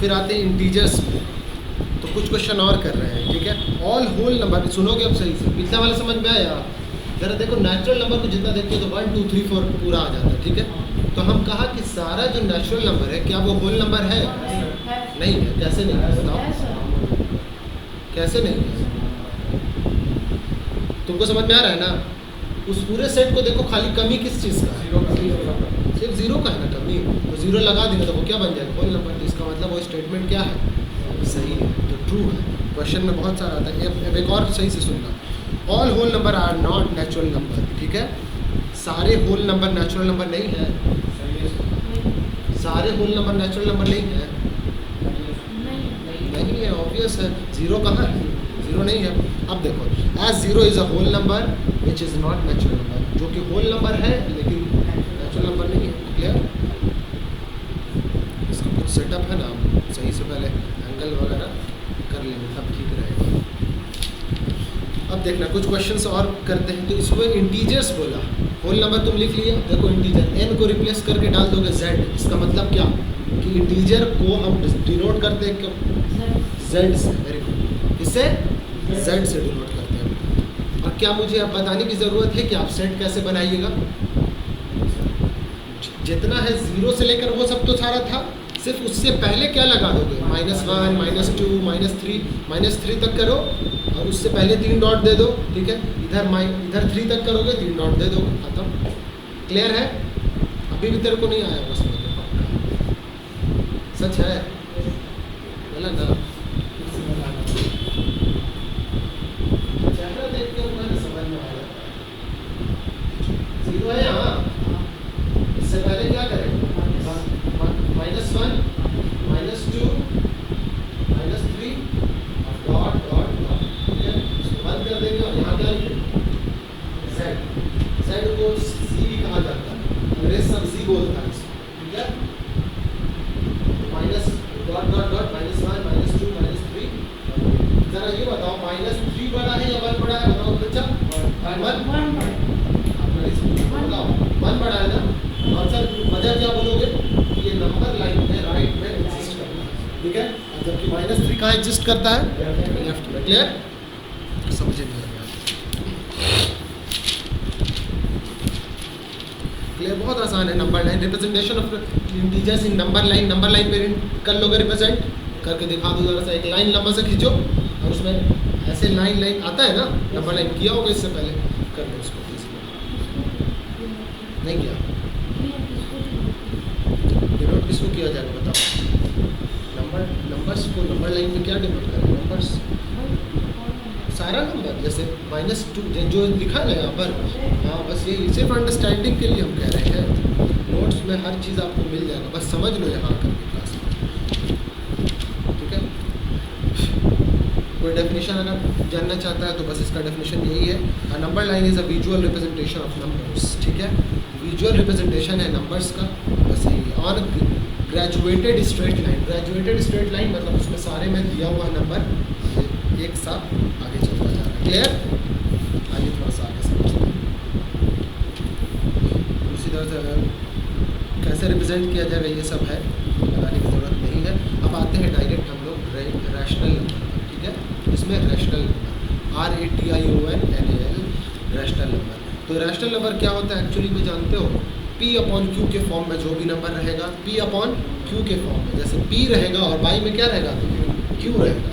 फिर आते हैं इंटीजर्स में, तो कुछ क्वेश्चन और कर रहे हैं, ठीक है। ऑल होल नंबर सुनोगे अब सही से, पिछला वाला समझ में आया? जरा देखो, नेचुरल नंबर को जितना देखते हो तो 1 2 3 4 पूरा आ जाता है, ठीक है। तो हम कहा कि सारा जो नेचुरल नंबर है क्या वो होल नंबर है? नहीं है। कैसे नहीं है बताओ, कैसे नहीं है? तुमको समझ में आ रहा है ना? उस पूरे सेट को देखो, खाली कमी किस चीज़ का है? सिर्फ जीरो का है ना कमी, तो जीरो लगा देंगे तो वो क्या बन जाएगा? Whole number. तो इसका मतलब वो स्टेटमेंट क्या है? सही है, तो ट्रू है। क्वेश्चन में बहुत सारा आता है। अब एक और सही से सुनना, all whole number are not natural number, ठीक है। सारे होल नंबर नेचुरल नंबर नहीं है। सारे होल नंबर नेचुरल नंबर नहीं है, नहीं है, ऑब्वियस है। जीरो कहाँ है? जीरो नहीं है। अब देखो, as zero is a whole number which is not natural number, जो कि होल नंबर है लेकिन नेचुरल नंबर नहीं है। क्लियर? इसका कुछ सेटअप है ना, सही से पहले एंगल वगैरह कर लेंगे तब ठीक रहेगा। अब देखना कुछ क्वेश्चंस और करते हैं। तो इसको इंटीजर्स बोला, होल नंबर तुम लिख लिए। देखो इंटीजर n को रिप्लेस करके डाल दोगे z, इसका मतलब क्या कि इंटीजर को हम डिनोट करते हैं z से। वेरी गुड, किससे? z से डिनोट करते हैं। और क्या मुझे अब बताने की ज़रूरत है कि आप सेट कैसे बनाइएगा? जितना है जीरो से लेकर वो सब तो सारा था, सिर्फ उससे पहले क्या लगा दोगे? -1 -2 -3 तक करो, और उससे पहले 3 डॉट दे दो, ठीक है। इधर 3 तक करोगे, 3 डॉट दे दो, खत्म। क्लियर है? अभी भी तेरे को नहीं आया? बस पक्का सच है, बोला ना। चैप्टर देख के मैंने समझ में आया जीरो है यहाँ, इससे पहले क्या करें? -1 -2 -3 डॉट डॉट डॉट, ठीक है। इसको बंद कर देंगे और यहाँ क्या लिखेंगे? z को c भी कहा जाता है, अंग्रेज सब c बोलता है, ठीक है। Minus dot dot dot -1 -2 -3। जरा ये बताओ, -3 बड़ा है या 1 बड़ा है? बताओ बच्चा। 1 बड़ा है ना। और सर वजह क्या बोलोगे कि ये नंबर लाइन में राइट में एग्जिस्ट करता है, ठीक है। जबकि -3 कहाँ एग्जिस्ट करता है? लेफ्ट में। क्लियर? समझे नहीं आ गया? क्लियर? बहुत आसान है। Number line representation of integers in number line. Number line पे कर लोगे, रिप्रेजेंट करके दिखा दो। जरा सा एक लाइन लंबा से खींचो और उसमें ऐसे लाइन आता है ना, नंबर लाइन किया होगा इससे पहले, कर लो उसको। नहीं किया? डिनोट किसको किया जाएगा बताओ? नंबर्स को नंबर लाइन में क्या डिनोट करें? नंबर्स, सारा नंबर, जैसे -2 जो लिखा है यहाँ पर। हाँ, बस ये सिर्फ अंडरस्टैंडिंग के लिए हम कह रहे हैं। नोट्स में हर चीज़ आपको मिल जाएगा, बस समझ लो यहाँ कर क्लास में, ठीक है। कोई डेफिनेशन अगर जानना चाहता है तो बस इसका डेफिनेशन यही है, a number line is a visual representation of numbers, ठीक है। विजुअल रिप्रेजेंटेशन है नंबर्स का, बस यही। और graduated straight line, graduated straight line मतलब उसमें सारे में दिया हुआ नंबर एक साथ आगे चलता जा रहा है। क्लियर? आइए थोड़ा सा आगे समझते हैं। उसी तरह से कैसे रिप्रेजेंट किया जाएगा ये सब है, लगाने की ज़रूरत नहीं है। अब आते हैं डायरेक्ट हम लोग रैशनल नंबर, ठीक है। इसमें rational number, RATIONAL, rational number. तो रैशनल नंबर क्या होता है एक्चुअली में जानते हो? P/Q के फॉर्म में जो भी नंबर रहेगा, P/Q के फॉर्म में, जैसे P रहेगा और बाई में क्या रहेगा? Q रहेगा,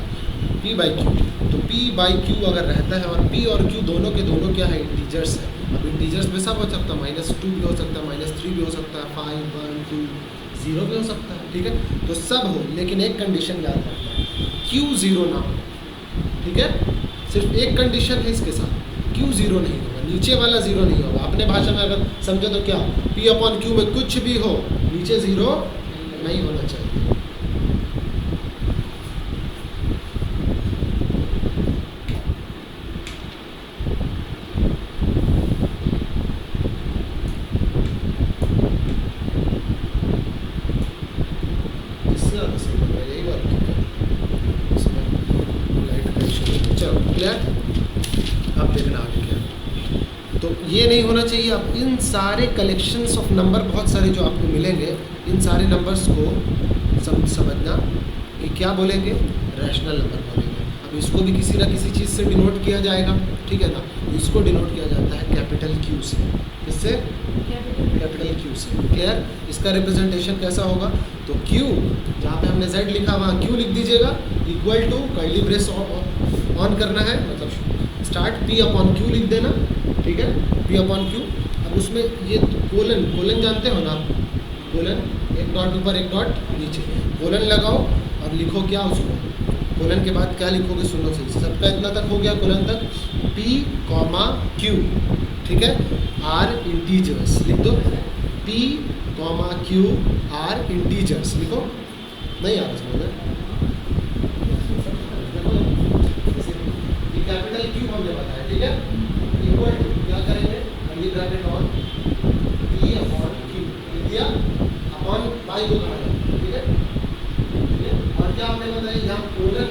P/Q। तो P/Q अगर रहता है, और P और Q दोनों के दोनों क्या है? इंटीजर्स है। अब इंटीजर्स में सब हो सकता है, -2 भी हो सकता है, -3 भी हो सकता है, 5 1 2 0 भी हो सकता है, ठीक है। तो सब हो, लेकिन एक कंडीशन याद रखना, Q 0 ना हो, ठीक है। सिर्फ एक कंडीशन है इसके साथ, Q 0 नहीं होगा, नीचे वाला 0 नहीं होगा। अपने भाषा में अगर समझो तो क्या, P/Q में कुछ भी हो, नीचे 0 नहीं होना चाहिए। ये नहीं होना होना चाहिए? अब इन सारे कलेक्शंस ऑफ नंबर बहुत सारे जो आपको मिलेंगे, इन सारे नंबर्स को समझना कि क्या बोलेंगे, रैशनल नंबर बोलेंगे। अब इसको भी किसी ना किसी चीज़ से डिनोट किया जाएगा, ठीक है ना। इसको डिनोट किया जाता है कैपिटल क्यू से। किससे? कैपिटल क्यू से। क्लियर? इसका रिप्रेजेंटेशन कैसा होगा? तो क्यू, जहाँ पे हमने जेड लिखा वहाँ क्यू लिख दीजिएगा, equal to curly brace on करना है, मतलब स्टार्ट पी अपॉन क्यू लिख देना, ठीक है, पी अपॉन क्यू। अब उसमें ये कोलन जानते हो ना आप, कोलन, एक डॉट ऊपर एक डॉट नीचे, कोलन लगाओ और लिखो क्या उसको, कोलन के बाद क्या लिखोगे सुनो सही से। सबका इतना तक हो गया, कोलन तक, P, Q, ठीक है, आर इंटीजर्स लिख दो, P, Q आर इंटीजर्स लिखो। नहीं आ रहा समझ में? कैपिटल क्यू हमने बताया, ठीक है, इक्वल टू क्या करेंगे, curly bracket on P upon Q लिख दिया, अपॉन बाई को कहा जाता है, ठीक है। और क्या हमने बताया, यहाँ कोलन,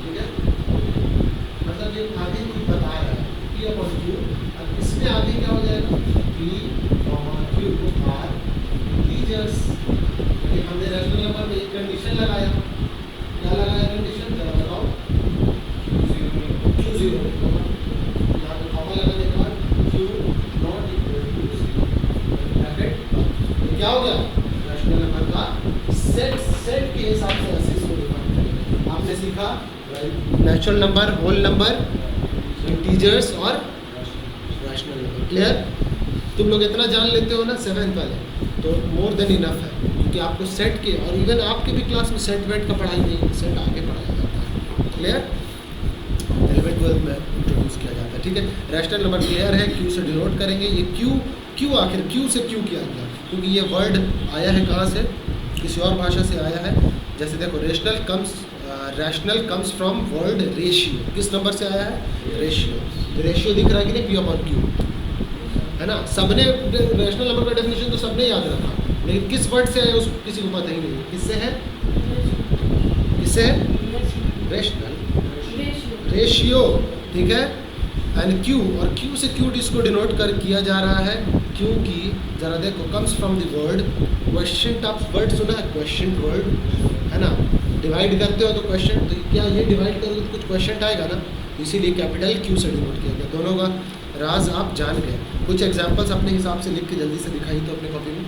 ठीक है, मतलब ये आगे कुछ बता रहा है, P अपॉन Q। अब इसमें आगे क्या हो जाएगा, P, Q आर इंटीजर्स। हमने रैशनल नंबर में एक कंडीशन लगाया, क्या लगाया कंडीशन, जरा बताओ, Q 0, यहाँ पे कॉमा लगाने के बाद Q not equal to 0, bracket. क्या हो गया, रैशनल नंबर का सेट के हिसाब से ऐसे इसको डिफाइन करेंगे। आपने सीखा natural number, whole number, integers और रैशनल नंबर। क्लियर? तुम लोग इतना जान लेते हो ना 7th वाले, तो मोर देन इनफ है, क्योंकि आपको सेट के, और इवन आपके भी क्लास में सेट वेट का पढ़ाई नहीं, सेट आगे पढ़ाया जाता है। क्लियर? 11th 12th में इंट्रोड्यूस किया जाता है, ठीक है। रैशनल नंबर क्लियर है, क्यू से डिनोट करेंगे। ये क्यू आखिर क्यू से क्यों किया गया, क्योंकि ये वर्ड आया है कहाँ से, किसी और भाषा से आया है। जैसे देखो, rational comes from word ratio. किस नंबर से आया है, रेशियो। रेशियो दिख रहा है कि नहीं, P अपॉन Q, है ना। सबने रैशनल नंबर का डेफिनेशन तो सबने याद रखा, लेकिन किस वर्ड से है उसको किसी को पता ही नहीं। किससे है, किससे है, रैशनल रेशियो, ठीक है। एंड क्यू, और क्यू से क्यू इसको डिनोट कर किया जा रहा है, क्योंकि जरा देखो, comes from the word question. आप वर्ड सुना है, क्वेश्चन वर्ड, है ना। डिवाइड करते हो तो क्वेश्चन, तो क्या ये डिवाइड करोगे तो कुछ क्वेश्चन आएगा ना, इसीलिए कैपिटल क्यू से डिनोट किया गया। दोनों का राज आप जान गए। कुछ एग्जांपल्स अपने हिसाब से लिख के जल्दी से दिखाई तो अपने कॉपी में,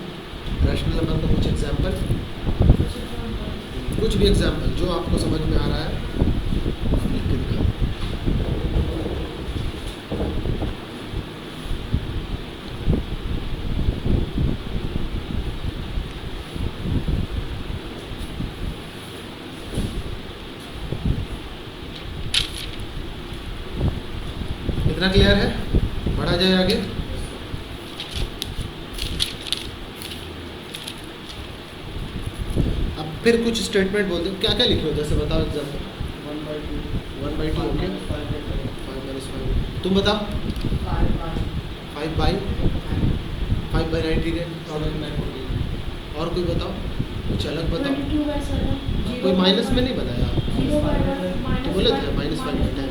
रैशनल नंबर का कुछ एग्जांपल, कुछ भी एग्जांपल जो आपको समझ में आ रहा है आप लिख के दिखाओ। इतना क्लियर है? बढ़ा जाए आगे। अब फिर कुछ स्टेटमेंट बोलते हैं, क्या क्या लिखे हो, जैसे बताओ एग्जाम्पल। 1/2 ओके, 5 - 5, तुम बताओ। 5/90 है, और कोई बताओ, कुछ अलग बताओ। कोई माइनस में नहीं बनाया, तो बोले थे -5/10।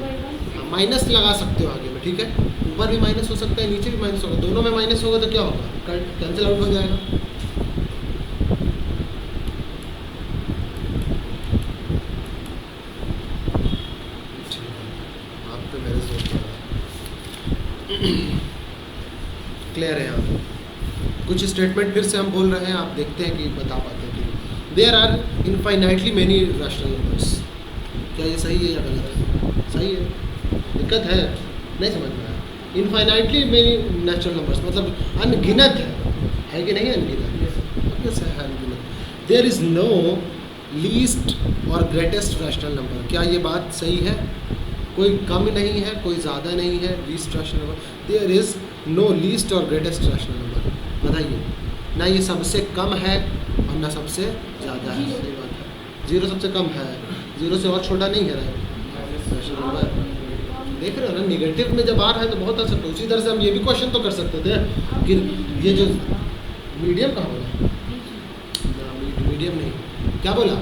माइनस लगा सकते हो आगे में, ठीक है। ऊपर भी माइनस हो सकता है, नीचे भी माइनस होगा, दोनों में माइनस होगा तो क्या होगा, कैंसिल आउट हो जाएगा। आप पे मेरे सोच क्लियर है। यहाँ कुछ स्टेटमेंट फिर से हम बोल रहे हैं, आप देखते हैं कि बता पाते हैं कि there are infinitely many rational numbers. क्या ये सही है या गलत? सही है, दिक्कत है, नहीं समझ में आया। इनफाइनाइटली मेनी नेचुरल नंबर्स मतलब अनगिनत है कि नहीं, अनगिनत है, अनगिनत। देयर इज़ नो लीस्ट और ग्रेटेस्ट रैशनल नंबर। क्या ये बात सही है? कोई कम नहीं है, कोई ज़्यादा नहीं है, least rational number. There is no least और ग्रेटेस्ट रैशनल नंबर। बताइए, ना ये सबसे कम है और ना सबसे ज़्यादा है। सही बात है, 0 सबसे कम है, 0 से और छोटा नहीं है रैशनल नंबर। देख रहे हो ना, निगेटिव में जब आ रहा है तो बहुत आ सकता है। उसी तरह से हम ये भी क्वेश्चन तो कर सकते थे कि ये जो मीडियम कहाँ बोला, मीडियम नहीं, क्या बोला,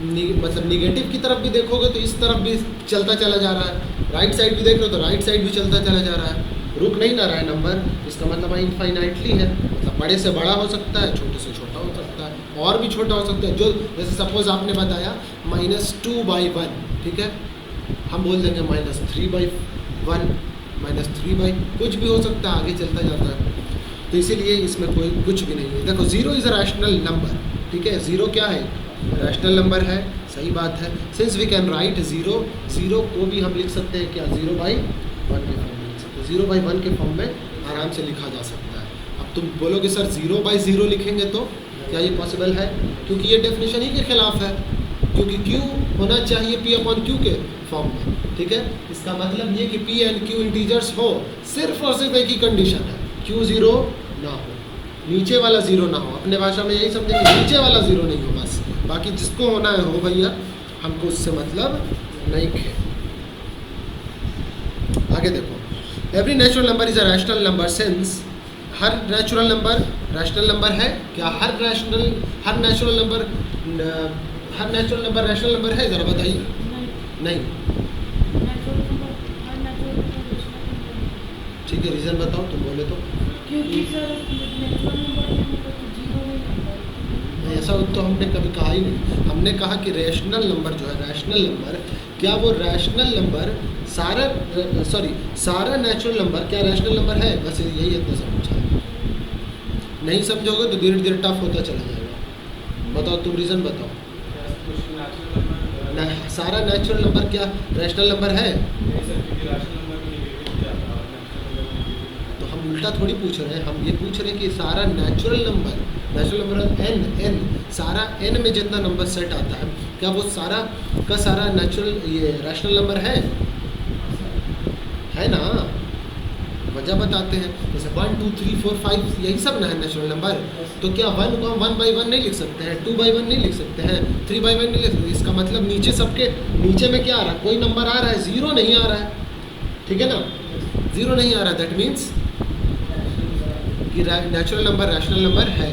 मतलब निगेटिव की तरफ भी देखोगे तो इस तरफ भी चलता चला जा रहा है, राइट साइड भी देख रहे हो तो राइट साइड भी चलता चला जा रहा है, रुक नहीं ना रहा है नंबर। इसका मतलब इनफाइनाइटली है, मतलब बड़े से बड़ा हो सकता है, छोटे से छोटा हो सकता है, और भी छोटा हो सकता है। जो जैसे सपोज आपने बताया -2/1, ठीक है, हम बोल देंगे -3/1, -3 कुछ भी हो सकता है, आगे चलता जाता है। तो इसीलिए इसमें कोई कुछ भी नहीं है। देखो 0 इज़ अ रैशनल नंबर, ठीक है, 0 क्या है, रैशनल नंबर है, सही बात है। सिंस वी कैन राइट 0 को भी हम लिख सकते हैं क्या, 0/1 के फॉर्म में लिख सकते हैं, 0/1 के फॉर्म में आराम से लिखा जा सकता है। अब तुम बोलोगे सर 0/0 लिखेंगे तो क्या ये पॉसिबल है, क्योंकि ये डेफिनेशन ही के खिलाफ है, क्योंकि Q होना चाहिए P/Q के फॉर्म में, ठीक है। इसका मतलब ये कि P एंड Q इंटीजर्स हो, सिर्फ और सिर्फ एक ही कंडीशन है, Q 0 ना हो, नीचे वाला 0 ना हो। अपने भाषा में यही समझेंगे, नीचे वाला 0 नहीं हो बस, बाकी जिसको होना है हो भैया, हमको उससे मतलब नहीं है। आगे देखो, every natural number is a rational number since, her natural number rational number है क्या, हर नेचुरल नंबर रैशनल नंबर है, ज़रा बताइए। नहीं, ठीक है, रीज़न बताओ, तुम बोले तो। क्योंकि सर नेचुरल नंबर ऐसा तो हमने कभी कहा ही नहीं। हमने कहा कि रैशनल नंबर जो है, रैशनल नंबर, क्या वो रैशनल नंबर सारा नेचुरल नंबर क्या रैशनल नंबर है, बस यही इतना समझा। नहीं समझोगे तो धीरे धीरे टफ होता चला जाएगा। बताओ, तुम रीज़न बताओ। सारा नेचुरल नंबर क्या रैशनल नंबर है, तो हम उल्टा थोड़ी पूछ रहे हैं, हम ये पूछ रहे हैं कि सारा नेचुरल नंबर n, सारा n में जितना नंबर सेट आता है, क्या वो सारा का सारा नेचुरल ये रैशनल नंबर है ना। वजह बताते हैं, जैसे 1 2 3 4 5 यही सब ना है नेचुरल नंबर, तो क्या 1 को हम 1/1 नहीं लिख सकते हैं, 2/1 नहीं लिख सकते हैं, 3/1 नहीं लिख सकते। इसका मतलब नीचे सबके नीचे में क्या आ रहा है, कोई नंबर आ रहा है, 0 नहीं आ रहा है, ठीक है ना, 0 नहीं आ रहा है, दैट मीन्स कि नेचुरल नंबर रैशनल नंबर है।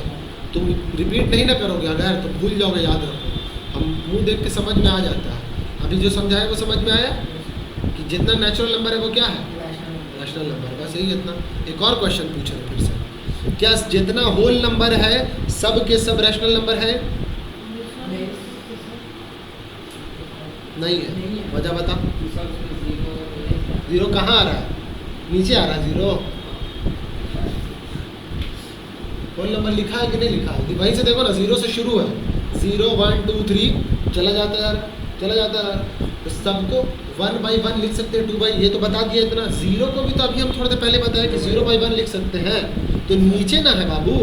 तुम रिपीट नहीं ना करोगे अगर, तो भूल जाओगे, याद रखो। हम मुंह देख के समझ में आ जाता है। अभी जो समझाया वो समझ में आया कि जितना नेचुरल नंबर है वो क्या है, रैशनल नंबर, बस यही इतना। एक और क्वेश्चन पूछ रहे फिर से, क्या जितना होल नंबर है सब के सब रैशनल नंबर है, नहीं है, वजह बता। 0 कहाँ आ रहा है, नीचे आ रहा है 0, होल नंबर लिखा है कि नहीं लिखा है, वहीं से देखो ना, 0 से शुरू है, 0 1 2 3 चला जाता है यार, चला जाता है यार। तो सबको 1/1 लिख सकते हैं, 2 ये तो बता दिया इतना। 0 को भी तो अभी हम थोड़ी देर पहले बताया कि 0/1 लिख सकते हैं, तो नीचे ना है बाबू,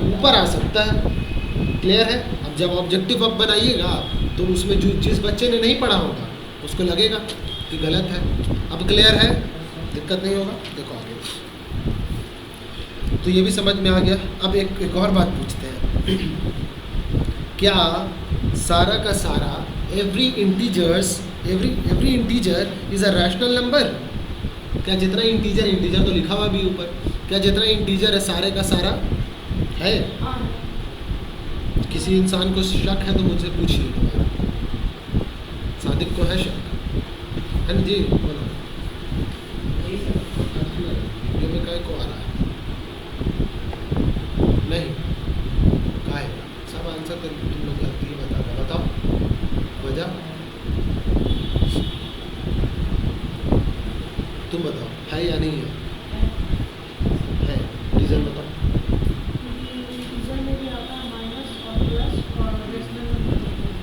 ऊपर आ सकता है, क्लियर है। अब जब ऑब्जेक्टिव अब बनाइएगा तो उसमें जिस बच्चे ने नहीं पढ़ा होगा उसको लगेगा कि गलत है। अब क्लियर है, दिक्कत नहीं होगा। देखो आगे, तो ये भी समझ में आ गया। अब एक और बात पूछते हैं, क्या सारा का सारा every integer is a rational number, क्या जितना इंटीजर तो लिखा हुआ भी ऊपर, क्या जितना इंटीजर है सारे का सारा है। किसी इंसान को शक है तो मुझसे पूछिए, सादिक को है शक, है ना जी, बोलो। वीडियो में काय को आ रहा है, नहीं काय, सब आंसर कर तुम लोग गलती ही बताओ वजह, तुम बताओ है या नहीं है, रीज़न बताओ।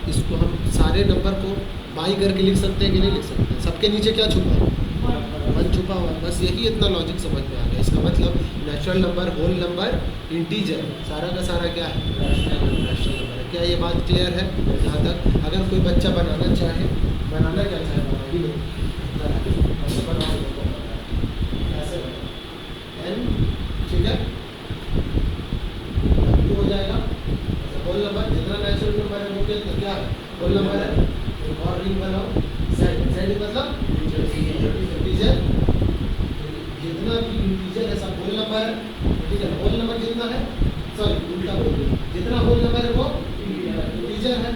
इसको हम सारे नंबर को बाई करके लिख सकते हैं कि नहीं लिख सकते, सबके नीचे क्या छुपा है, 1 छुपा हुआ है, बस यही इतना लॉजिक समझ में आ गया। इसका मतलब natural number, whole number, integer, सारा का सारा क्या है, रैशनल नंबर है। क्या ये बात क्लियर है यहाँ तक? अगर कोई बच्चा बनाना चाहे, बनाना क्या चाहे बना ही नहीं, ऐसे n, ठीक है, हो जाएगा होल नंबर, जितना नेचुरल नंबर है वो क्या है, होल नंबर है। और रिंग बनाओ, z मतलब इंटीजर, जितना भी इंटीजर है सब होल नंबर है, ठीक है। होल नंबर जितना है, सॉरी उल्टा बोल दिया, जितना होल नंबर है वो इंटीजर है,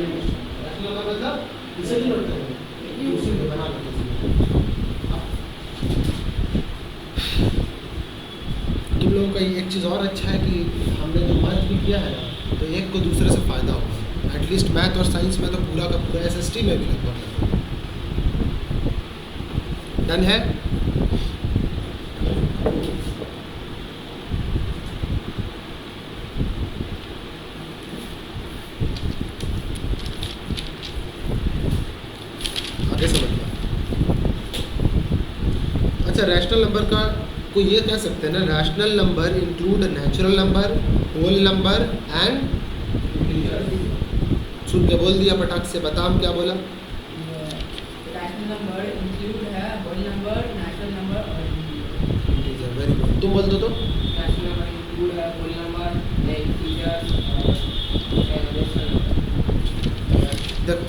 रैशनल नंबर मतलब इसे नहीं नोट करेंगे, उसी में बना लेते तुम लोगों का एक चीज़ और अच्छा है कि हमने जो मर्ज भी किया है ना, तो एक को दूसरे से फ़ायदा होगा। एटलीस्ट मैथ और साइंस में तो पूरा का पूरा SST में भी लगभग डन है। आगे समझ लो। अच्छा, रैशनल नंबर का को ये कह सकते हैं ना, rational number include natural number, whole number and, सुन के बोल दिया पटाख से, बता हम क्या बोला। रैशनल नंबर इंक्लूड है होल नंबर, नेचुरल नंबर और इंटीजर। वेरी गुड, तुम बोल दो तो। रैशनल नंबर इंक्लूड है होल नंबर, इंटीजर्स और रेशनल नंबर। देखो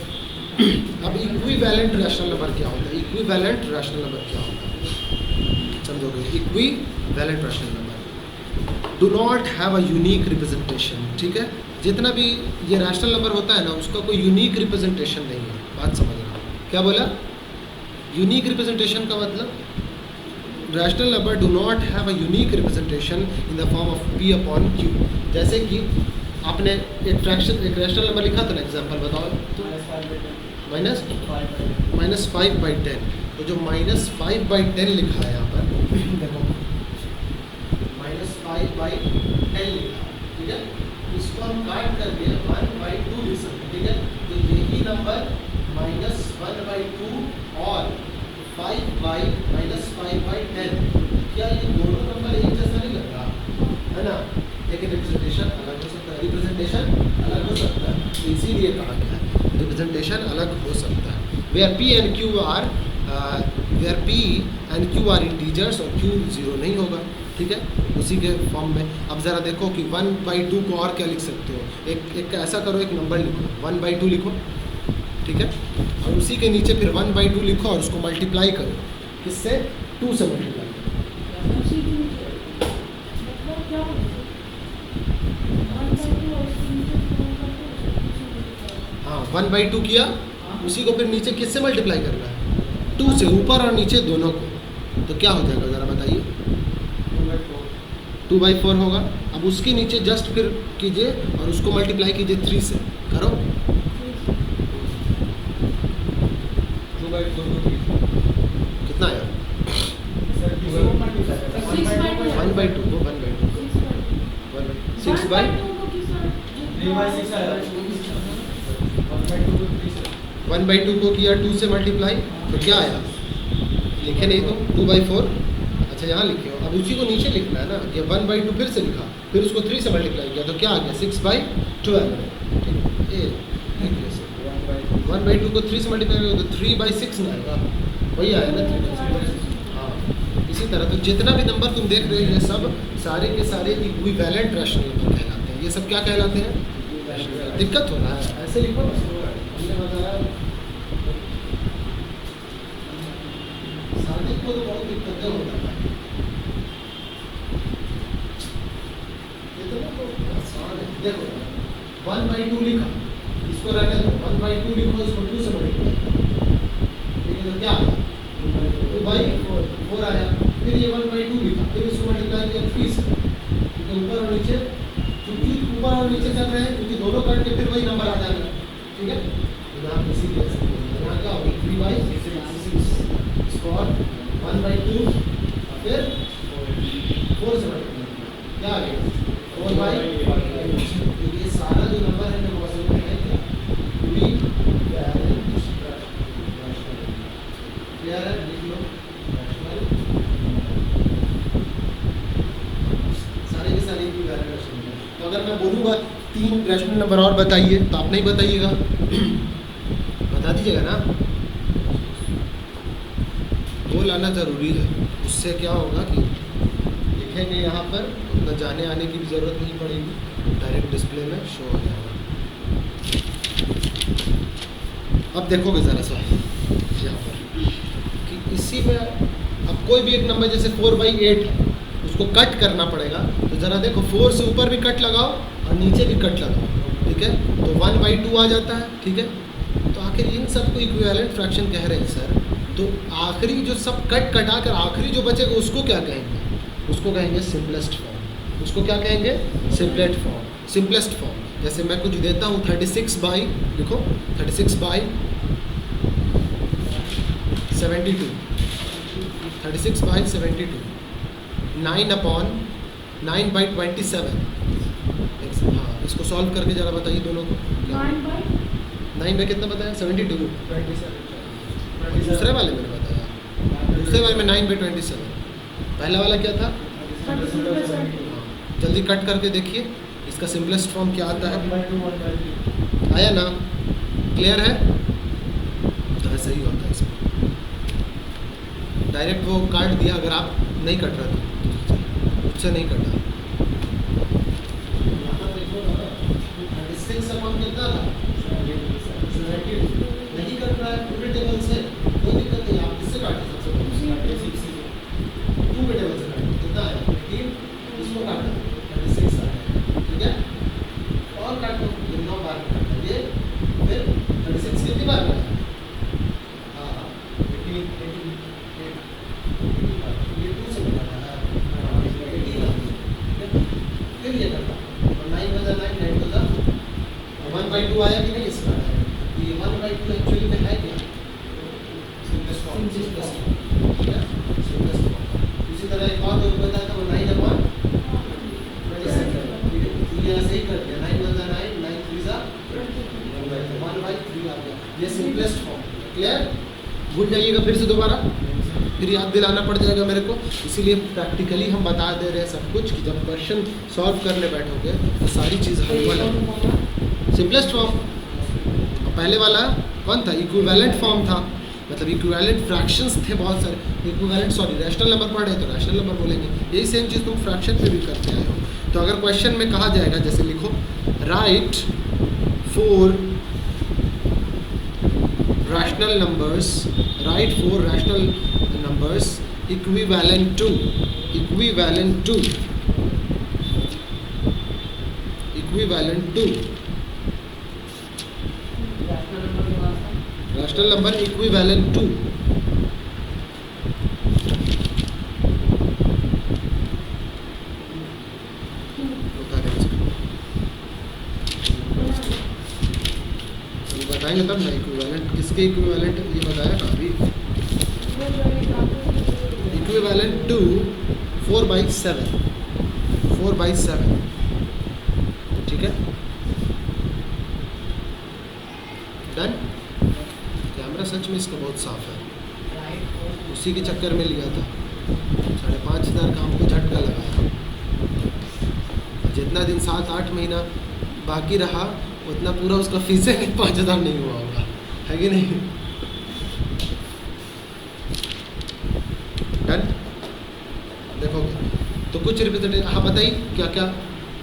अब इक्विवेलेंट रैशनल नंबर क्या होता है, इक्विवेलेंट रैशनल नंबर क्या होता है समझोगे। Equivalent rational number do not have a unique representation, ठीक है। जितना भी ये रैशनल नंबर होता है ना, उसका कोई यूनिक रिप्रेजेंटेशन नहीं है। बात समझना, क्या बोला, यूनिक रिप्रेजेंटेशन का मतलब rational number do not have a unique representation in the form of P upon Q। जैसे कि आपने एक फ्रैक्शन, एक रैशनल नंबर लिखा था ना, एग्जांपल बताओ। -5/10, तो जो -5/10 लिखा है यहाँ पर, देखो -5/10 लिखा, ठीक है। इसको हम काट करके 1/2 लिख सकते हैं, ठीक है। तो यही नंबर -1/2 और 5/10, क्या ये दोनों नंबर एक जैसा नहीं लग रहा है ना, लेकिन रिप्रेजेंटेशन अलग हो सकता है, रिप्रेजेंटेशन अलग हो सकता है। तो इसीलिए कहा गया है रिप्रेजेंटेशन अलग हो सकता है। Where P and Q are integers और Q 0 नहीं होगा, ठीक है, उसी के फॉर्म में। अब ज़रा देखो कि 1/2 को और क्या लिख सकते हो, एक ऐसा करो, एक नंबर लिखो 1/2 लिखो, ठीक है, और उसी के नीचे फिर 1/2 लिखो और उसको मल्टीप्लाई करो, किससे, 2 से मल्टीप्लाई करो। उसी के नीचे मतलब क्या होगा? 1/2 और उसके नीचे 1/2 हाँ, 1/2 किया, उसी को फिर नीचे किससे मल्टीप्लाई करना है, 2 से, ऊपर और नीचे दोनों को। तो क्या हो जाएगा ज़रा बताइए, 2/4 होगा। अब उसके नीचे जस्ट फिर कीजिए और उसको मल्टीप्लाई कीजिए 3 से, करो। 2/4 कितना आया, 1/2 को 1/2 को किया 2 से मल्टीप्लाई, तो क्या आया, लिखे नहीं तो 2/4। अच्छा यहाँ लिखे हो, अब उसी को नीचे लिखना है ना, ये 1/2 फिर से लिखा, फिर उसको 3 से मल्टीप्लाई किया, तो क्या आ गया 6/12, ठीक है। 1/2 को 3 से मल्टीप्लाई किया तो 3/6 ना आएगा, वही आया ना 3/6। हाँ, इसी तरह तो जितना भी नंबर तुम देख रहे हो, ये सब सारे के सारे इक्विवेलेंट रैशनल नंबर कहलाते हैं। ये सब क्या कहलाते हैं, दिक्कत हो रहा है, ऐसे लिखो ना, हमने बताया सादिक को तो बहुत दिक्कतें होता है, ये तो आसान है। देखो 1/2 लिखा, इसको रहने दो, 1/2 लिखो, इसको 2 से मल्टीप्लाई, ठीक है, तो क्या 2/4 आया। फिर ये 1/2 लिखा, फिर इसको मल्टीप्लाई किया 3 से, क्योंकि ऊपर और नीचे, क्योंकि ऊपर और नीचे कर रहे हैं, क्योंकि दोनों कट के फिर वही नंबर आ जाएगा, ठीक है। यहाँ किसी यहाँ क्या होगा 3/6 और 1/2 फिर 4 से मल्टीप्लाई, क्या आ गया 4/5। ये सारा जो नंबर है वो असल में है क्या, क्लियर है, लिख लो सारे के सारे इक्विवेलेंट। तो अगर मैं बोलूँगा 3 रैशनल नंबर और बताइए, तो आप नहीं बताइएगा, बता दीजिएगा ना, वो लाना ज़रूरी है। उससे क्या होगा कि लिखेंगे यहाँ पर, उतना जाने आने की भी ज़रूरत नहीं पड़ेगी, डायरेक्ट डिस्प्ले में शो हो जाएगा। अब देखोगे ज़रा सा यहाँ पर कि इसी में अब कोई भी एक नंबर जैसे 4/8 है, उसको कट करना पड़ेगा, तो ज़रा देखो 4 से ऊपर भी कट लगाओ और नीचे भी कट लगाओ, ठीक ठीक है, तो 1/2 आ जाता है, ठीक है। तो आखिर इन सबको इक्विवेलेंट फ्रैक्शन कह रहे हैं सर। तो आखिरी जो सब कटा कर आखिरी जो बचेगा उसको क्या कहेंगे? उसको कहेंगे सिंपलेस्ट फॉर्म। उसको क्या कहेंगे? Simplest form. सिंपलेस्ट फॉर्म जैसे मैं कुछ देता हूँ 36 बाई, लिखो 36 बाई 72, 36 बाई 72, 9/27। हाँ, इसको सॉल्व करके ज़रा बताइए दोनों को। 9 बाई कितना बताया? 72। दूसरे वाले में बताया, दूसरे वाले में 9/27। पहला वाला क्या था? जल्दी कट करके देखिए इसका सिंपलेस्ट फॉर्म क्या आता है। आया ना? क्लियर है? तो ऐसा ही होता है इसमें। डायरेक्ट वो काट दिया, अगर आप नहीं कट रहा तो उससे नहीं कटा। 36 अपॉन कितना था? 72। नहीं कट रहा है पूरे टेबल से, कोई दिक्कत नहीं, आप किससे काटे? सबसे पहले 2 के टेबल से काटे। कितना है? 18। इसको काटा 36 आ गया, ठीक है। और काटो, ये 9 बार काटा, ये फिर 36 कितनी बार काटा? हाँ 18 ये 2 से काटा है, 18 आ गया। फिर ये करता और 9 बजा 9 1/2 आया कि नहीं इसका? ये 1/2 एक्चुअली में है क्या? Simplest form. ठीक है, सिंपलेस्ट फॉर्म। इसी तरह एक और बताया था वो 9/27। ये ऐसे ही कर दिया, 9 बजा 9, 9 3 जा 1/3 आ गया। ये सिंपलेस्ट फॉर्म। क्लियर? भूल जाइएगा फिर से दोबारा, फिर याद दिलाना पड़ जाएगा मेरे को। इसीलिए प्रैक्टिकली हम बता दे रहे हैं सब कुछ कि जब क्वेश्चन सॉल्व करने बैठोगे तो सारी चीज़ हल। Simplest form. पहले वाला कौन था? इक्विवेलेंट फॉर्म था, मतलब इक्विवेलेंट फ्रैक्शंस थे बहुत सारे। इक्विवेलेंट रैशनल नंबर पढ़े तो रैशनल नंबर बोलेंगे। यही सेम चीज़ तुम फ्रैक्शन पे भी करते आए हो। तो अगर क्वेश्चन में कहा जाएगा, जैसे लिखो right 4 rational numbers, right 4 rational numbers equivalent to rational number equivalent to बताएंगे तब ना इक्विवेलेंट किसके इक्विवेलेंट, ये बताया ना अभी। इक्विवेलेंट टू 4/7, 4/7, ठीक है। डन। कैमरा सच में इसका बहुत साफ है, उसी के चक्कर में लिया था। 5,500 का हमको झटका लगाया। जितना दिन 7-8 महीना बाकी रहा उतना पूरा उसका फीस है 5,000 नहीं हुआ होगा, है कि नहीं? डन। देखोगे तो कुछ रिप्रेजेंटेटिव। हाँ बताइए क्या क्या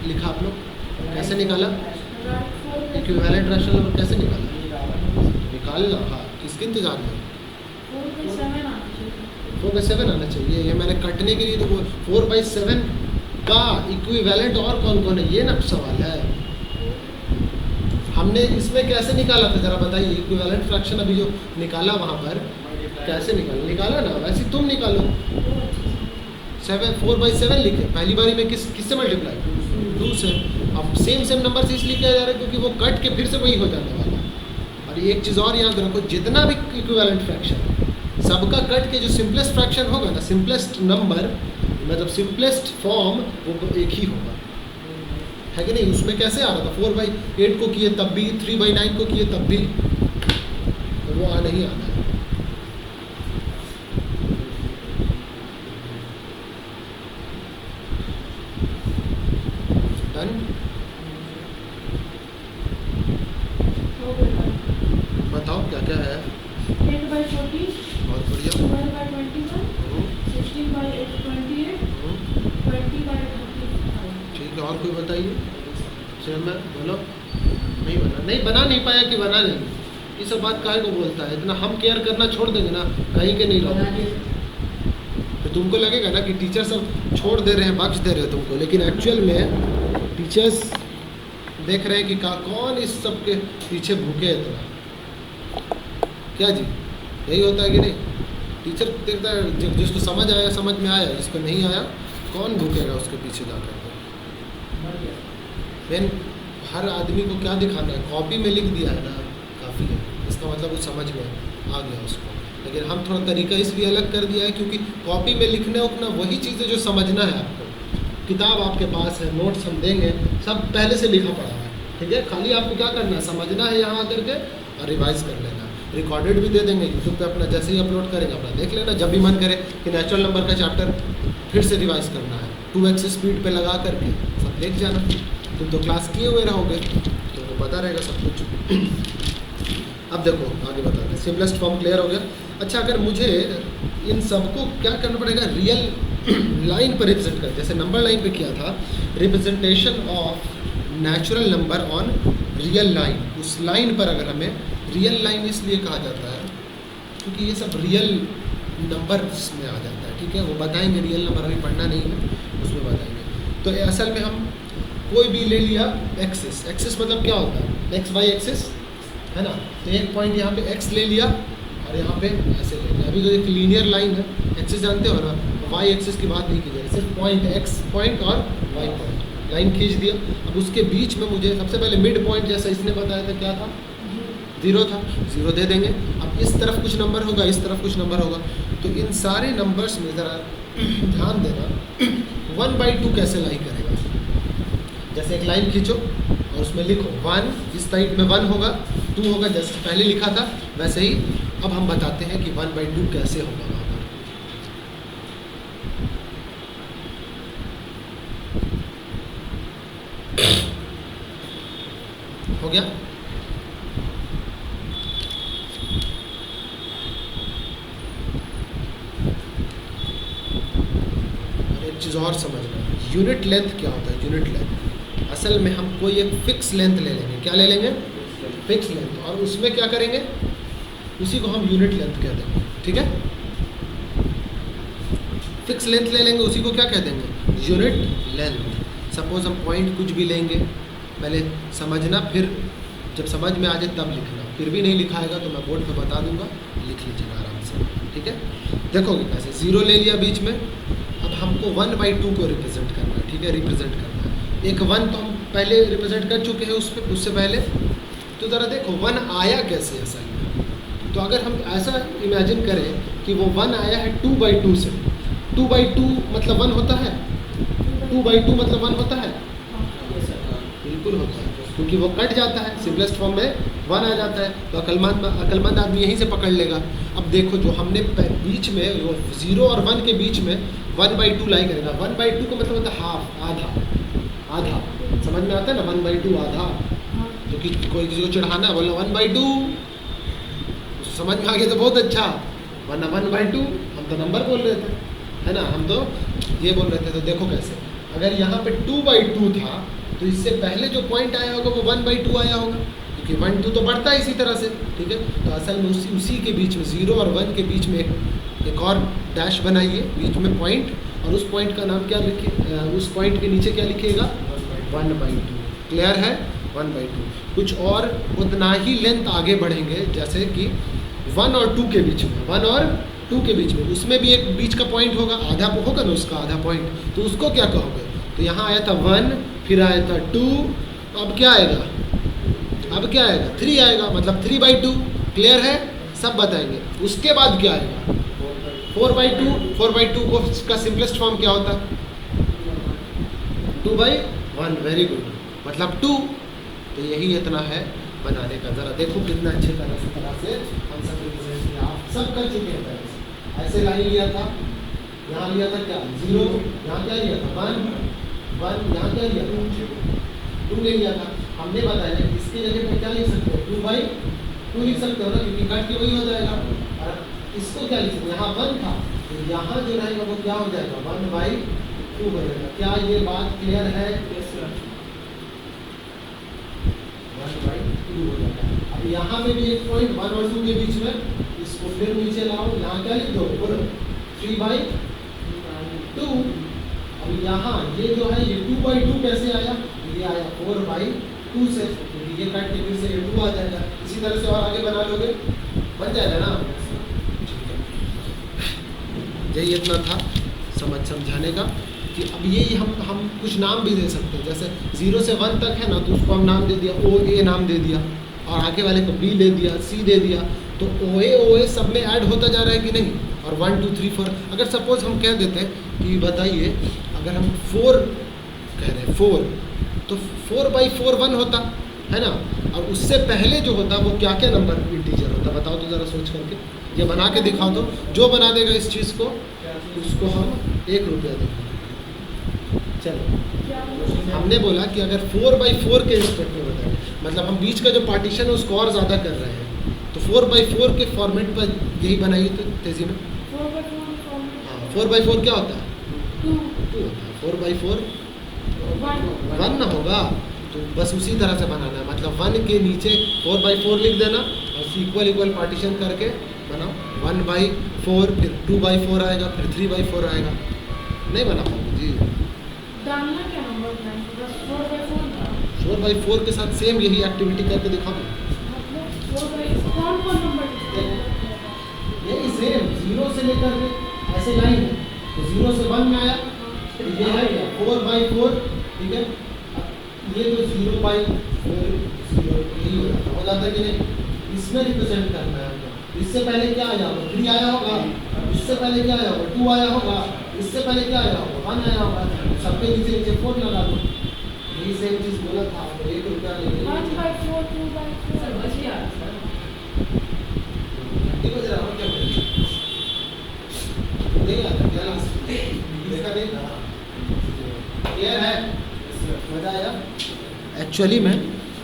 लिखा आप लोग, कैसे निकाला? इक्विवेलेंट रैशनल नंबर कैसे निकालना? हाँ, किसके इंतजार में? 4/7 आना चाहिए। ये मैंने कटने के लिए तो 4/7 का इक्विवेलेंट और कौन कौन है, ये ना सवाल है। हमने इसमें कैसे निकाला था जरा बताइए? इक्विवेलेंट फ्रैक्शन अभी जो निकाला वहाँ पर कैसे निकाला ना, वैसे तुम निकालो। 4/7 लिखे पहली बारी में किससे मल्टीप्लाई? 2 से। अब सेम नंबर से इसलिए किया जा रहा है क्योंकि वो कट के फिर से वही हो जाने वाला है। और एक चीज़ और याद रखो, जितना भी इक्विवेलेंट फ्रैक्शन सबका कट के जो सिंपलेस्ट फ्रैक्शन होगा ना, सिंपलेस्ट नंबर मतलब सिंपलेस्ट फॉर्म वो एक ही होगा, है कि नहीं? उसमें कैसे आ रहा था? 4/8 को किए तब भी, 3/9 को किए तब भी, तो वो नहीं आना है। डन। बताओ क्या क्या है? 10/40, बहुत बढ़िया। 12/21, 16/28, 20/35। ठीक है, और कोई बताइए? सेम है, बोलो। नहीं बना पाया कि बना नहीं, ये सब बात काहे को बोलता है? इतना हम केयर करना छोड़ देंगे ना, कहीं के नहीं रहोगे। तो तुमको लगेगा ना कि टीचर सब छोड़ दे रहे हैं, बख्श दे रहे हैं तुमको, लेकिन एक्चुअल में टीचर्स देख रहे हैं कि कौन इस सब के पीछे भूखे है इतना, क्या जी यही होता है कि नहीं? टीचर देखता है जिसको समझ आया समझ में आया, जिसको नहीं आया कौन भूखेगा उसके पीछे जा कर के। मेन हर आदमी को क्या दिखाना है, कॉपी में लिख दिया है ना काफ़ी है, इसका मतलब वो समझ में आ गया उसको। लेकिन हम थोड़ा तरीका इसलिए अलग कर दिया है क्योंकि कॉपी में लिखने उखना वही चीज़ें जो समझना है आपको, किताब आपके पास है, नोट्स हम देंगे, सब पहले से लिखा पड़ा है, ठीक है। खाली आपको क्या करना है, समझना है यहाँ आकर के और रिवाइज कर लेना। रिकॉर्डेड भी दे देंगे यूट्यूब पे, अपना जैसे ही अपलोड करेंगे अपना देख लेना, जब भी मन करे कि नेचुरल नंबर का चैप्टर फिर से रिवाइज करना है 2x स्पीड पे लगा करके सब देख जाना। तुम तो क्लास किए हुए रहोगे तो वो पता रहेगा सब कुछ। अब देखो आगे बताते हैं, सिम्पलेस्ट फॉर्म क्लियर हो गया। अच्छा, अगर मुझे इन सबको क्या करना पड़ेगा, रियल लाइन पर रिप्रेजेंट कर, जैसे नंबर लाइन पे किया था, representation of natural number on real line, उस लाइन पर अगर हमें रियल लाइन इसलिए कहा जाता है क्योंकि ये सब रियल नंबर्स में आ जाता है, ठीक है। वो बताएंगे, रियल नंबर अभी पढ़ना नहीं है, उसमें बताएंगे। तो असल में हम कोई भी ले लिया एक्सिस, एक्सिस मतलब क्या होता है, एक्स वाई एक्सिस है ना। तो एक पॉइंट यहाँ पे एक्स ले लिया और यहाँ पे ऐसे ले लिया। अभी तो एक लीनियर लाइन है, एक्सिस जानते हो ना, वाई एक्सिस की बात नहीं की जाएगी, सिर्फ पॉइंट एक्स पॉइंट और वाई पॉइंट, लाइन खींच दिया। अब उसके बीच में मुझे सबसे पहले मिड पॉइंट, जैसा इसने बताया था क्या था, 0 था, 0 दे देंगे। अब इस तरफ कुछ नंबर होगा, इस तरफ कुछ नंबर होगा, तो इन सारे नंबर्स में ज़रा ध्यान देना 1/2 कैसे लाई करेगा। जैसे एक लाइन खींचो और उसमें लिखो 1, इस साइड में 1 होगा, 2 होगा, जैसे पहले लिखा था वैसे ही। अब हम बताते हैं कि 1/2 कैसे होगा वहाँ पर। हो गया? एक चीज़ और समझना, यूनिट लेंथ क्या होता है। यूनिट लेंथ असल में हम कोई एक फिक्स लेंथ ले लेंगे, क्या ले लेंगे, फिक्स लेंथ, और उसमें क्या करेंगे, उसी को हम यूनिट लेंथ कह देंगे, ठीक है। फिक्स लेंथ ले लेंगे, उसी को क्या कह देंगे, यूनिट लेंथ। सपोज हम पॉइंट कुछ भी लेंगे, पहले समझना, फिर जब समझ में आ जाए तब लिखना। फिर भी नहीं लिखाएगा तो मैं बोर्ड पे बता दूंगा, लिख लीजिएगा आराम से, ठीक है। देखोगे कैसे, 0 ले लिया बीच में, अब हमको 1/2 को रिप्रेजेंट करना है, ठीक है, रिप्रेजेंट करना है। एक 1 तो हम पहले रिप्रेजेंट कर चुके हैं उससे पहले, तो ज़रा देखो 1 आया कैसे असल में। तो अगर हम ऐसा इमेजिन करें कि वो 1 आया है 2/2 से, 2/2 मतलब 1 होता है, 2/2 मतलब 1 होता है, बिल्कुल होता है, क्योंकि वो कट जाता है, सिंपलेस्ट फॉर्म में 1 आ जाता है। तो अक्लमंद आदमी यहीं से पकड़ लेगा। अब देखो जो हमने बीच में वो 0 और 1 के बीच में 1/2 लाई करेगा। 1/2 का मतलब होता है हाफ, आधा, आधा, समझ में आता है ना, 1/2 आधा। जो कि कोई किसी को चढ़ाना है, बोलो 1/2, समझ में आ गया तो बहुत अच्छा, वरना 1/2 हम तो नंबर बोल रहे थे, है ना, हम तो ये बोल रहे थे। तो देखो कैसे, अगर यहाँ पे 2/2 था तो इससे पहले जो पॉइंट आया होगा वो 1/2 आया होगा, क्योंकि 1/2 तो बढ़ता है इसी तरह से, ठीक है। तो असल में उसी के बीच में 0 और 1 के बीच में एक और डैश बनाइए बीच में पॉइंट, और उस पॉइंट का नाम क्या लिखिए, उस पॉइंट के नीचे क्या लिखिएगा, 1/2। क्लियर है, 1/2। कुछ और उतना ही लेंथ आगे बढ़ेंगे, जैसे कि 1 और 2 के बीच में, 1 और 2 के बीच में, उसमें भी एक बीच का पॉइंट होगा, आधा होगा ना उसका आधा पॉइंट, तो उसको क्या कहोगे। तो यहाँ आया था 1, फिर आया था 2, अब क्या आएगा, अब क्या आएगा, 3 आएगा, मतलब 3/2। क्लियर है, सब बताएंगे। उसके बाद क्या आएगा, 4/2। 4/2 को का सिंपलेस्ट फॉर्म क्या होता है, 2/1। वेरी गुड, मतलब 2। तो यही इतना है बनाने का। ज़रा देखो कितना अच्छे तरह से हम सब रिप्रेजेंट किया, आप सब कर चुके हैं पहले से। ऐसे लाइन लिया था, यहाँ लिया था क्या, 0, यहाँ क्या लिया था, 1, यहाँ क्या लिया था, 2 ले लिया था। हमने बताया कि इसके जगह पर क्या लिख सकते हो, 2/2 लिख सकते हो ना, क्योंकि कट के वही हो जाएगा। और इसको क्या लिख सकते हो, यहाँ 1 था, तो यहाँ जो रहेगा वो क्या हो जाएगा, 1/2 हो जाएगा। क्या ये बात क्लियर है, 1/2 हो जाएगा। अब यहाँ पे भी एक पॉइंट 1 और 2 के बीच में, इसको फिर नीचे लाओ, यहाँ क्या लिख दो, 3/2। अब यहाँ ये जो है ये 2/2 कैसे आया, ये आया 4/2। 2 से, क्योंकि ये काट के फिर से ये 2 आ जाएगा। इसी तरह से और आगे बना लोगे, बन जाएगा ना। यही इतना था समझाने का कि अब ये हम कुछ नाम भी दे सकते हैं। जैसे 0 से 1 तक है ना, तो उसको हम नाम दे दिया OA नाम दे दिया, और आगे वाले को B दे दिया, C दे दिया, तो OA सब में ऐड होता जा रहा है कि नहीं। और 1 2 3 4 अगर सपोज हम कह देते हैं कि बताइए अगर हम 4 कह रहे हैं 4, तो 4/4 1 होता है ना। और उससे पहले जो होता वो क्या क्या नंबर इंटीजर होता, बताओ तो ज़रा सोच करके, ये बना के दिखाओ तो। जो बना देगा इस चीज़ को उसको हम 1 रुपया देंगे। चलो, हमने बोला कि अगर 4/4 के रिस्पेक्ट में बताएं, मतलब हम बीच का जो पार्टीशन है उसको और ज़्यादा कर रहे हैं, तो 4/4 के फॉर्मेट पर यही बनाइए तो तेज़ी में। 4/4 क्या होता है? 2 होता है। 4/4 1 ना होगा, तो बस उसी तरह से बनाना है, मतलब 1 के नीचे 4/4 लिख देना और इक्वल पार्टीशन करके बनाओ। 1/4, फिर 2/4 आएगा, फिर 3/4 आएगा। नहीं बना पाओगे जी। डालना क्या नंबर है? बस 4/4 4/4 के साथ सेम यही एक्टिविटी करके दिखाओ। मतलब 4/4 कौन नंबर यही सेम 0 से लेकर के ऐसे लाइन है, तो 0 से 1 में आया, तो ये है क्या 4/4, ठीक है। ये तो 0/4 यही हो जाता है कि नहीं। इसमें रिप्रेजेंट करना है हमको। इससे पहले क्या आया होगा? 3 आया होगा, इससे पहले क्या आया होगा? 2 आया होगा, इससे पहले क्या आया होगा? 1 आया होगा, सबके नीचे 4 लगा दो। यही सेम चीज़ बोला था आपको, 1 रुपया लेंगे। 1/4 2/4 सर बच गया सर। घंटी बज रहा हो क्या बोले? नहीं आता क्या लास्ट देखा नहीं था? क्लियर है? मजा आया? एक्चुअली में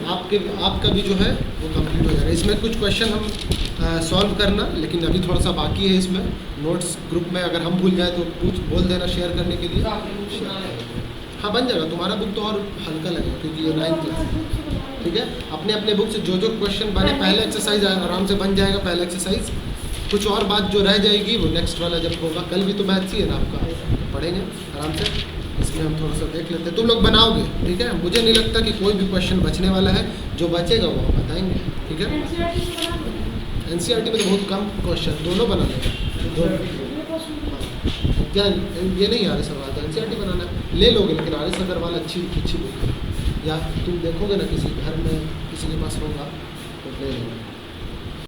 आपका भी जो है वो कंप्लीट हो जाएगा। इसमें कुछ क्वेश्चन हम सॉल्व करना, लेकिन अभी थोड़ा सा बाकी है। इसमें नोट्स ग्रुप में अगर हम भूल जाए तो कुछ बोल देना शेयर करने के लिए। तो आपने बुक बना लिया? हाँ बन जाएगा, तुम्हारा बुक तो और हल्का लगेगा क्योंकि ये 9th क्लास, ठीक है। अपने अपने बुक से जो क्वेश्चन बने, पहले एक्सरसाइज आराम से बन जाएगा, पहला एक्सरसाइज। कुछ और बात जो रह जाएगी वो नेक्स्ट वाला जब होगा। कल भी तो मैथ्स ही है ना आपका, पढ़ेंगे आराम से। इसमें हम थोड़ा सा देख लेते हैं, तुम लोग बनाओगे, ठीक है। मुझे नहीं लगता कि कोई भी क्वेश्चन बचने वाला है, जो बचेगा वो हम बताएंगे, ठीक है। NCERT में तो बहुत कम क्वेश्चन, दोनों बना लेंगे। क्या ये नहीं आर एस अग्रवाल तो NCERT बनाना ले लोगे, लेकिन आर एस अग्रवाल अच्छी बुक है। या तुम देखोगे ना किसी घर में किसी के पास होगा तो ले लेना।